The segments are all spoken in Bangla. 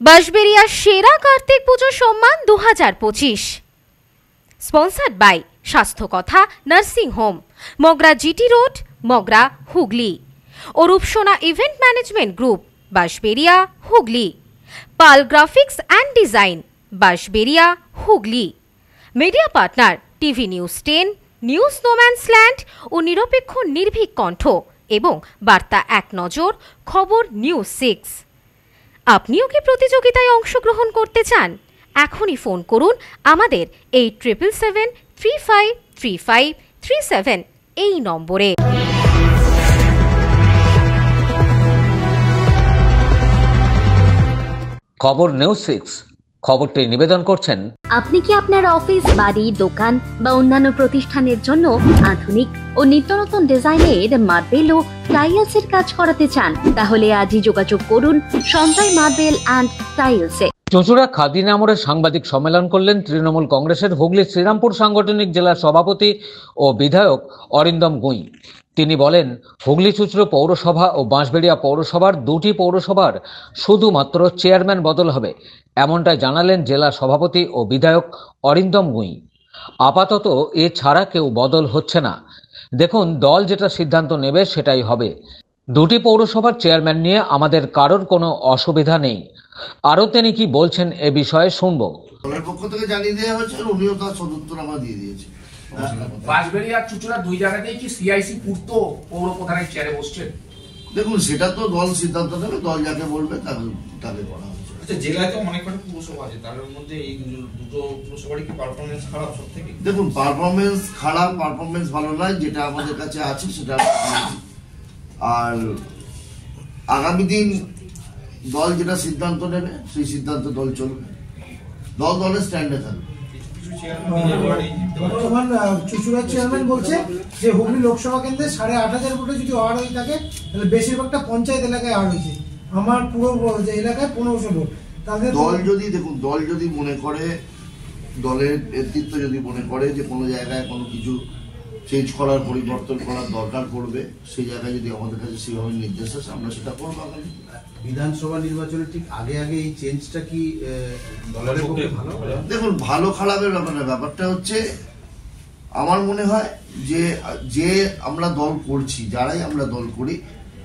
বাঁশবেড়িয়া সেরা কার্তিক পুজো সম্মান 2025 sponsored by Swasthya Katha nursing home, Magra GT road, Magra, Hooghly ও Rupsona event management group, Bansberia, Hooghly. Pal graphics and design, Bansberia, Hooghly. Media partner TV news 10, news no man's land ও নিরপেক্ষ নির্ভীক কণ্ঠ এবং বার্তা এক নজর, খবর নিউজ 6। আপনিও কি প্রতিযোগিতায় অংশগ্রহণ করতে চান? এখনই ফোন করুন আমাদের 8777353537 এই নম্বরে। খবর নিউজ 6 খবরটি নিবেদন করছেন। আপনি কি আপনার অফিস, বাড়ি, দোকান বা অন্যান্য প্রতিষ্ঠানের জন্য আধুনিক ও নিত্যনতুন ডিজাইনের মার্বেল ও টাইলসের কাজ করাতে চান? তাহলে আজই যোগাযোগ করুন সঞ্জয় মার্বেল অ্যান্ড টাইলসে। চুঁচুড়া খাদিনা মোড়ে সাংবাদিক সম্মেলন করলেন তৃণমূল কংগ্রেসের হুগলি শ্রীরামপুর সাংগঠনিক জেলার সভাপতি ও বিধায়ক অরিন্দম গুঁই। তিনি বলেন, হুগলি চুঁচুড়া পৌরসভা ও বাঁশবেড়িয়া পৌরসভার দুটি পৌরসভার শুধুমাত্র চেয়ারম্যান বদল হবে, এমনটাই জানালেন জেলা সভাপতি ও বিধায়ক অরিন্দম গুঁই। আপাতত এছাড়া কেউ বদল হচ্ছে না। দেখুন, দল যেটা সিদ্ধান্ত নেবে সেটাই হবে। দুটি পৌরসভার চেয়ারম্যান নিয়ে আমাদের কারোর কোনো অসুবিধা নেই। আরও তিনি কি বলছেন এ বিষয়ে শুনবো। দলের পক্ষ থেকে জানিয়ে দেওয়া হয়েছে, উনিও তার সদুত্তর আমার দিয়ে দিয়েছে। বাঁশবেড়িয়া চুঁচুড়া দুই জায়গাতেই কি সিআইসি পূর্ত পৌর প্রধানের চেয়ারে বসছেন? দেখুন, সেটা তো দল সিদ্ধান্ত নেবে, দল যাকে বলবে তাকে করা হবে। আচ্ছা, জেলায় তো অনেক কটা পুরসভা আছে, তার মধ্যে এই দুটো পুরসভারই কি পারফরমেন্স খারাপ সব থেকে? দেখুন, পারফরমেন্স খারাপ, পারফরমেন্স ভালো নয়, যেটা আমাদের কাছে আছে সেটা। আর আগামী দিন দল যেটা সিদ্ধান্ত নেবে সেই সিদ্ধান্ত দল চলবে, দলের স্ট্যান্ডে থাকবে। বর্তমান চুঁচুড়া চেয়ারম্যান বলছে যে হুগলি লোকসভা কেন্দ্রে 8,500 ভোটে যদি আড় হয়ে থাকে তাহলে বেশিরভাগটা পঞ্চায়েত এলাকায় আড় হয়েছে, আমার পুরো যে এলাকায় 1500 ভোট। দল যদি মনে করে, দলের নেতৃত্ব যদি মনে করে যে কোনো জায়গায় কোনো কিছু চেঞ্জ করার, পরিবর্তন করার দরকার পড়বে, সেই জায়গায় যদি আমাদের কাছে সেভাবে নির্দেশ আসে আমরা সেটা করবো। আগামী বিধানসভা নির্বাচনের ঠিক আগে এই চেঞ্জটা কি দলের পক্ষে ভালো? দেখুন, ভালো খারাপের ব্যাপার না, ব্যাপারটা হচ্ছে আমার মনে হয় যে আমরা দল করছি, যারাই আমরা দল করি,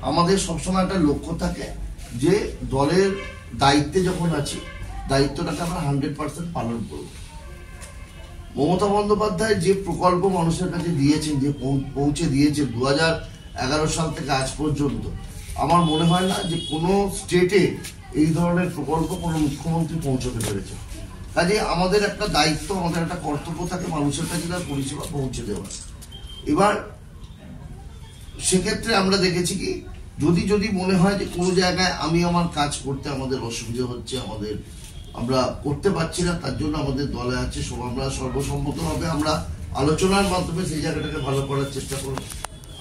আমাদের সবসময় একটা লক্ষ্য থাকে যে দলের দায়িত্বে যখন আছি, দায়িত্বটাকে আমরা 100% পালন করব। মমতা বন্দ্যোপাধ্যায় যে প্রকল্প মানুষের কাছে দিয়েছেন, যে পৌঁছে দিয়েছে 2011 সাল থেকে আজ পর্যন্ত, আমার মনে হয় না যে কোনো স্টেটে এই ধরনের প্রকল্প কোনো মুখ্যমন্ত্রী পৌঁছতে পেরেছে। কাজে আমাদের একটা দায়িত্ব, আমাদের একটা কর্তব্য থাকে মানুষের কাছে তার পরিষেবা পৌঁছে দেওয়া। এবার সেক্ষেত্রে আমরা দেখেছি কি, যদি মনে হয় যে কোনো জায়গায় আমি আমার কাজ করতে আমাদের অসুবিধা হচ্ছে, আমরা করতে পারছি না, তার জন্য আমাদের দলে আছে সব, আমরা সর্বসম্মতভাবে আমরা আলোচনার মাধ্যমে সেই জায়গাটাকে ভালো করার চেষ্টা করব।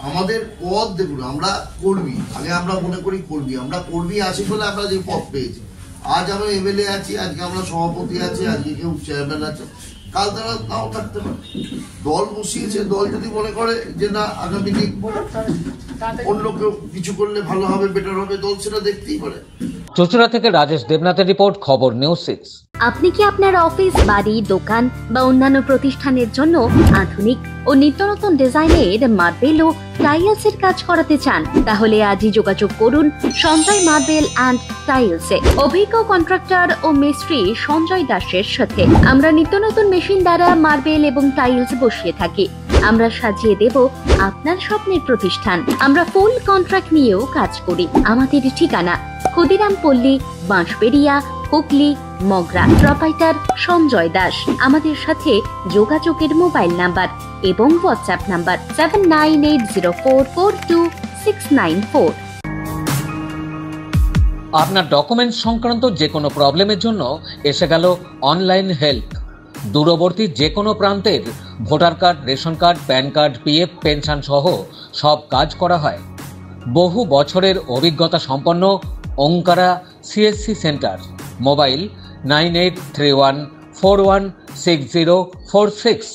আমাদের পদ দেখুন, আমরা কর্মী, আগে আমরা মনে করি কর্মী, আমরা কর্মী আছি বলে আমরা যে পদ পেয়েছি। আজ আমরা এমএলএ আছি, আজকে আমরা সভাপতি আছি, আজকে কেউ চেয়ারম্যান আছে, কাল তারা নাও থাকতে পারে। দল বসিয়েছে, দল যদি মনে করে যে না আগামী দিন অন্য কেউ কিছু করলে ভালো হবে, বেটার হবে, দল সেটা দেখতেই পারে। চুঁচুড়া থেকে রাজেশ দেবনাথের রিপোর্ট, খবর নিউজ 6। আপনি কি আপনার অফিস, বাড়ি, দোকান বা অন্যান্য প্রতিষ্ঠানের জন্য আধুনিক ও নিত্যনতুন ডিজাইনের মার্বেল ও টাইলসের কাজ করাতে চান? তাহলে আজই যোগাযোগ করুন সঞ্জয় মার্বেল অ্যান্ড টাইলসে। অভিজ্ঞ কন্ট্রাক্টর ও মিস্ত্রি সঞ্জয় দাসের সাথে আমরা নিত্যনতুন মেশিন দ্বারা মার্বেল এবং টাইলস বসিয়ে থাকি। আমরা সাজিয়ে দেব আপনার স্বপ্নের প্রতিষ্ঠান। আমরা ফুল কন্ট্রাক্ট নিয়েও কাজ করি। আমাদের ঠিকানা ক্ষুদিরাম পল্লী, বাঁশবেড়িয়া, হুগলি, মগরা। প্রোপাইটার সঞ্জয় দাস। আমাদের সাথে যোগাযোগের মোবাইল নাম্বার এবং হোয়াটসঅ্যাপ নাম্বার 7980442694। আপনার ডকুমেন্ট সংক্রান্ত যে কোনো প্রবলেমের জন্য এসে গেল অনলাইন হেল্প। দূরবর্তী যে কোনো প্রান্তের voter card, ration card, pan card, PF, pension সহ সব কাজ করা হয়। বহু বছরের অভিজ্ঞতা সম্পন্ন ওঙ্কারা সিএসসি সেন্টার। মোবাইল 9831416046।